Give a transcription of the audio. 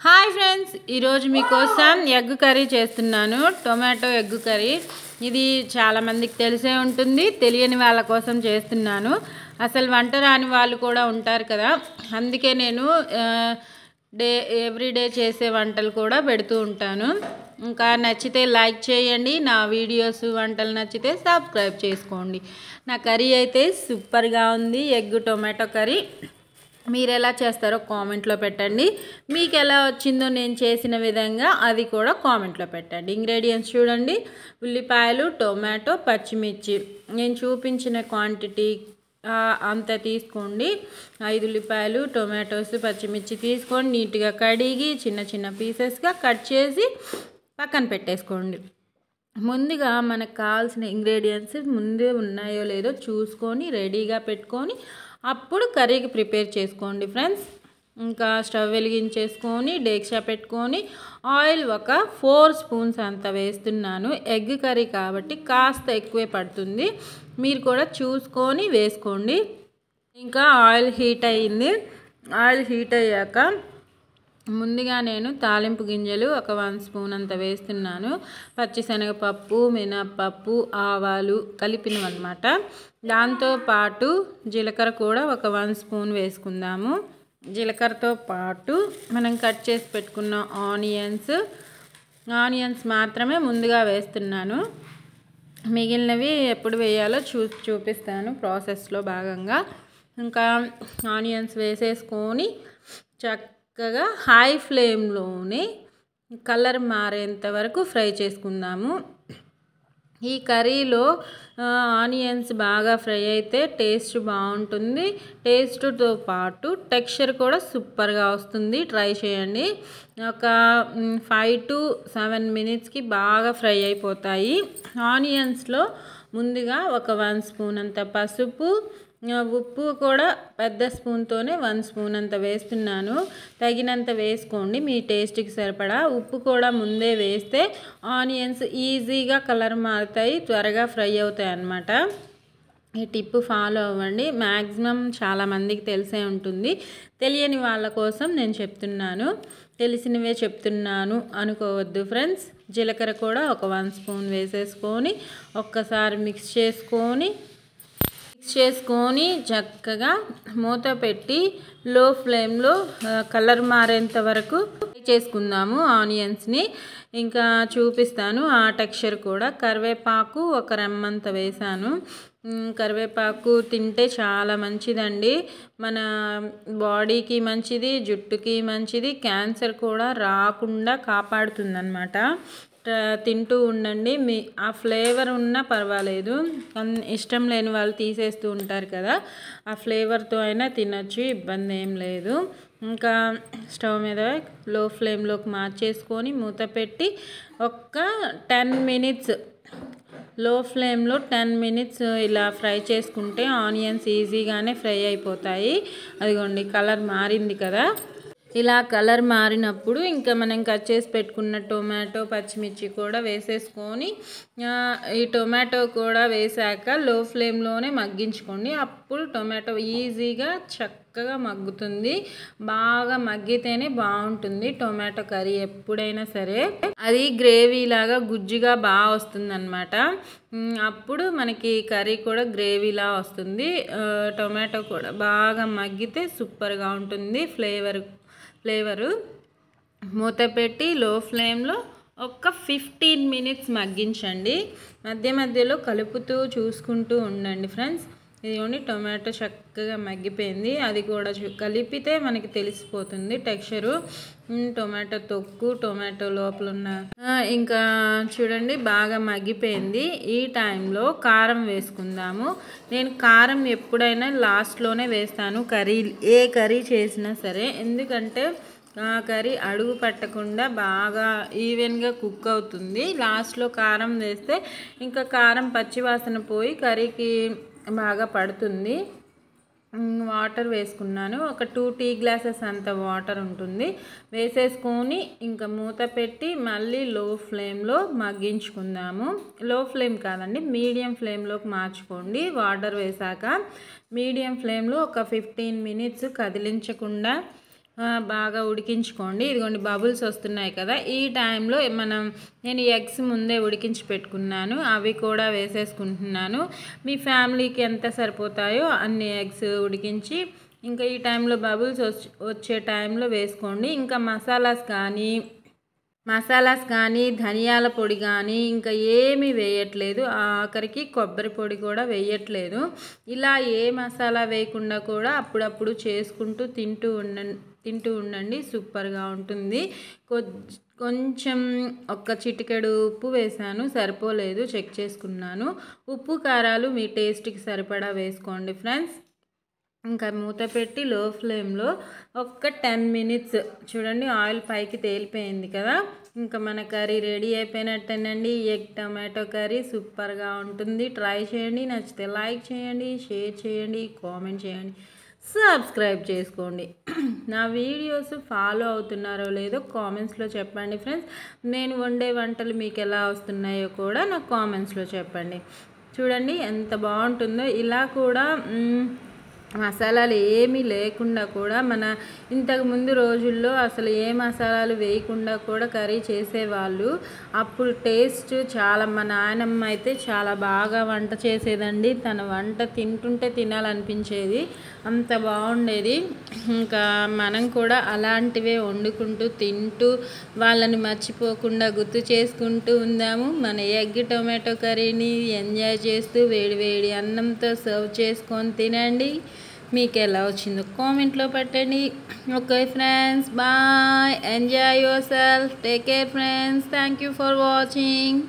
Hi friends, ఈరోజు మీకోసం egg curry చేస్తున్నాను. Tomato egg curry. ఇది చాలామందికి తెలిసే ఉంటుంది, తెలియని వాళ్ళ కోసం చేస్తున్నాను. అసలు వంట రాని వాళ్ళు కూడా ఉంటారు కదా, అందుకే నేను ఎవ్రీడే చేసే వంటలు కూడా పెడుతూ ఉంటాను. ఇంకా నచ్చితే లైక్ చేయండి, నా వీడియోస్ వంటలు నచ్చితే సబ్స్క్రైబ్ చేసుకోండి. నా కర్రీ అయితే సూపర్గా ఉంది, ఎగ్ టొమాటో కర్రీ. మీరు ఎలా చేస్తారో కామెంట్లో పెట్టండి. మీకు ఎలా వచ్చిందో నేను చేసిన విధంగా అది కూడా కామెంట్లో పెట్టండి. ఇంగ్రీడియంట్స్ చూడండి: ఉల్లిపాయలు, టొమాటో, పచ్చిమిర్చి. నేను చూపించిన క్వాంటిటీ అంత తీసుకోండి. 5 ఉల్లిపాయలు, టొమాటోస్, పచ్చిమిర్చి తీసుకొని నీట్గా కడిగి చిన్న చిన్న పీసెస్గా కట్ చేసి పక్కన పెట్టేసుకోండి. ముందుగా మనకు కావాల్సిన ఇంగ్రీడియంట్స్ ముందే ఉన్నాయో లేదో చూసుకొని రెడీగా పెట్టుకొని అప్పుడు కర్రీకి ప్రిపేర్ చేసుకోండి ఫ్రెండ్స్. ఇంకా స్టవ్ వెలిగించేసుకొని డేక్షా పెట్టుకొని ఆయిల్ ఒక 4 స్పూన్స్ అంత వేస్తున్నాను. ఎగ్ కర్రీ కాబట్టి కాస్త ఎక్కువే పడుతుంది, మీరు కూడా చూసుకొని వేసుకోండి. ఇంకా ఆయిల్ హీట్ అయ్యింది. ఆయిల్ హీట్ అయ్యాక ముందుగా నేను తాలింపు గింజలు ఒక 1 స్పూన్ అంత వేస్తున్నాను. పచ్చిశనగపప్పు, మినప్పప్పు, ఆవాలు కలిపినవన్నమాట. దాంతోపాటు జీలకర్ర కూడా ఒక 1 స్పూన్ వేసుకుందాము. జీలకర్రతో పాటు మనం కట్ చేసి పెట్టుకున్న ఆనియన్స్ మాత్రమే ముందుగా వేస్తున్నాను. మిగిలినవి ఎప్పుడు వేయాలో చూపిస్తాను ప్రాసెస్లో భాగంగా. ఇంకా ఆనియన్స్ వేసేసుకొని చక్కగా హై ఫ్లేమ్లోనే కలర్ మారేంత వరకు ఫ్రై చేసుకుందాము. ఈ కర్రీలో ఆనియన్స్ బాగా ఫ్రై అయితే టేస్ట్ బాగుంటుంది. టేస్ట్తో పాటు టెక్స్చర్ కూడా సూపర్గా వస్తుంది. ట్రై చేయండి. ఒక 5 to 7 మినిట్స్కి బాగా ఫ్రై అయిపోతాయి. ఆనియన్స్లో ముందుగా ఒక 1 స్పూన్ అంత పసుపు, ఉప్పు కూడా పెద్ద స్పూన్తోనే 1 స్పూన్ అంత వేస్తున్నాను. తగినంత వేసుకోండి మీ టేస్ట్కి సరిపడా. ఉప్పు కూడా ముందే వేస్తే ఆనియన్స్ ఈజీగా కలర్ మారుతాయి, త్వరగా ఫ్రై అవుతాయి అన్నమాట. ఈ టిప్ ఫాలో అవ్వండి. మ్యాక్సిమం చాలామందికి తెలిసే ఉంటుంది, తెలియని వాళ్ళ కోసం నేను చెప్తున్నాను. తెలిసినవే చెప్తున్నాను అనుకోవద్దు ఫ్రెండ్స్. జీలకర్ర కూడా ఒక 1 స్పూన్ వేసేసుకొని ఒక్కసారి మిక్స్ చేసుకొని చక్కగా మూత పెట్టి లో ఫ్లేమ్లో కలర్ మారేంత వరకు ఫ్రై చేసుకుందాము ఆనియన్స్ని. ఇంకా చూపిస్తాను ఆ టెక్స్చర్ కూడా. కరివేపాకు ఒక రెమ్మంత వేసాను. కరివేపాకు తింటే చాలా మంచిదండి, మన బాడీకి మంచిది, జుట్టుకి మంచిది, క్యాన్సర్ కూడా రాకుండా కాపాడుతుందన్నమాట. తింటూ ఉండండి. ఆ ఫ్లేవర్ ఉన్నా పర్వాలేదు, ఇష్టం లేని వాళ్ళు తీసేస్తూ ఉంటారు కదా, ఆ ఫ్లేవర్తో అయినా తినచ్చు, ఇబ్బంది ఏం లేదు. ఇంకా స్టవ్ మీద లో ఫ్లేమ్లోకి మార్చేసుకొని మూత పెట్టి ఒక్క 10 మినిట్స్ లో ఫ్లేమ్లో 10 మినిట్స్ ఇలా ఫ్రై చేసుకుంటే ఆనియన్స్ ఈజీగానే ఫ్రై అయిపోతాయి. అదిగోండి కలర్ మారింది కదా. ఇలా కలర్ మారినప్పుడు ఇంకా మనం కట్ చేసి పెట్టుకున్న టొమాటో, పచ్చిమిర్చి కూడా వేసేసుకొని ఈ టొమాటో కూడా వేసాక లో ఫ్లేమ్లోనే మగ్గించుకోండి. అప్పుడు టొమాటో ఈజీగా చక్కగా మగ్గుతుంది. బాగా మగ్గితేనే బాగుంటుంది టొమాటో కర్రీ ఎప్పుడైనా సరే. అది గ్రేవీ లాగా గుజ్జుగా బాగా వస్తుంది అన్నమాట. అప్పుడు మనకి కర్రీ కూడా గ్రేవీలా వస్తుంది. టొమాటో కూడా బాగా మగ్గితే సూపర్గా ఉంటుంది ఫ్లేవరు. మూత పెట్టి లో ఫ్లేమ్లో ఒక 15 మినిట్స్ మగ్గించండి. మధ్య మధ్యలో కలుపుతూ చూసుకుంటూ ఉండండి ఫ్రెండ్స్. ఇదిగోండి టొమాటో చక్కగా మగ్గిపోయింది. అది కూడా కలిపితే మనకి తెలిసిపోతుంది టెక్స్చరు. టొమాటో తొక్కు, టొమాటో లోపల ఉన్న ఇంకా చూడండి బాగా మగ్గిపోయింది. ఈ టైంలో కారం వేసుకుందాము. నేను కారం ఎప్పుడైనా లాస్ట్లోనే వేస్తాను ఏ కర్రీ చేసినా సరే, ఎందుకంటే ఆ కర్రీ అడుగు పట్టకుండా బాగా ఈవెన్గా కుక్ అవుతుంది. లాస్ట్లో కారం వేస్తే ఇంకా కారం పచ్చివాసన పోయి కర్రీకి బాగా పడుతుంది. వాటర్ వేసుకున్నాను. ఒక 2 టీ గ్లాసెస్ అంత వాటర్ ఉంటుంది. వేసేసుకొని ఇంకా మూత పెట్టి మళ్ళీ లో ఫ్లేమ్లో మగ్గించుకుందాము. లో ఫ్లేమ్ కాదండి, మీడియం ఫ్లేమ్లోకి మార్చుకోండి. వాటర్ వేసాక మీడియం ఫ్లేమ్లో ఒక 15 మినిట్స్ కదిలించకుండా బాగా ఉడికించుకోండి. ఇదిగోండి బబుల్స్ వస్తున్నాయి కదా, ఈ టైంలో నేను ఎగ్స్ ముందే ఉడికించి పెట్టుకున్నాను, అవి కూడా వేసేసుకుంటున్నాను. మీ ఫ్యామిలీకి ఎంత సరిపోతాయో అన్ని ఎగ్స్ ఉడికించి ఇంకా ఈ టైంలో బబుల్స్ వచ్చే టైంలో వేసుకోండి. ఇంకా మసాలాస్ కానీ ధనియాల పొడి కానీ ఇంకా ఏమీ వేయట్లేదు, ఆఖరికి కొబ్బరి పొడి కూడా వేయట్లేదు. ఇలా ఏ మసాలా వేయకుండా కూడా అప్పుడప్పుడు చేసుకుంటూ తింటూ ఉండండి, సూపర్గా ఉంటుంది. కొంచెం ఒక చిటికెడు ఉప్పు వేసాను, సరిపోలేదు, చెక్ చేసుకున్నాను. ఉప్పు కారాలు మీ టేస్ట్కి సరిపడా వేసుకోండి ఫ్రెండ్స్. ఇంకా మూత పెట్టి లో ఫ్లేమ్లో ఒక 10 మినిట్స్ చూడండి, ఆయిల్ పైకి తేలిపోయింది కదా, ఇంకా మన కర్రీ రెడీ అయిపోయినట్టేనండి. ఎగ్ టమాటో కర్రీ సూపర్గా ఉంటుంది. ట్రై చేయండి, నచ్చితే లైక్ చేయండి, షేర్ చేయండి, కామెంట్ చేయండి, సబ్స్క్రైబ్ చేసుకోండి. నా వీడియోస్ ఫాలో అవుతున్నారో లేదో కామెంట్స్లో చెప్పండి ఫ్రెండ్స్. నేను వండే వంటలు మీకు ఎలా వస్తున్నాయో కూడా నాకు కామెంట్స్లో చెప్పండి. చూడండి ఎంత బాగుంటుందో. ఇలా కూడా మసాలాలు ఏమీ లేకుండా కూడా ఇంతకు ముందు రోజుల్లో అసలు ఏ మసాలాలు వేయకుండా కూడా కర్రీ చేసేవాళ్ళు. అప్పుడు టేస్ట్ మా నాయనమ్మ అయితే చాలా బాగా వంట చేసేదండి. తన వంట తింటుంటే తినాలనిపించేది, అంత బాగుండేది. ఇంకా మనం కూడా అలాంటివే వండుకుంటూ తింటూ వాళ్ళని మర్చిపోకుండా గుర్తు చేసుకుంటూ ఉందాము. మన ఎగ్ టొమాటో కర్రీని ఎంజాయ్ చేస్తూ వేడి వేడి అన్నంతో సర్వ్ చేసుకొని తినండి. మీకు ఎలా వచ్చిందో కామెంట్లో పెట్టండి. Okay friends, bye, enjoy yourself, take care friends, thank you for watching.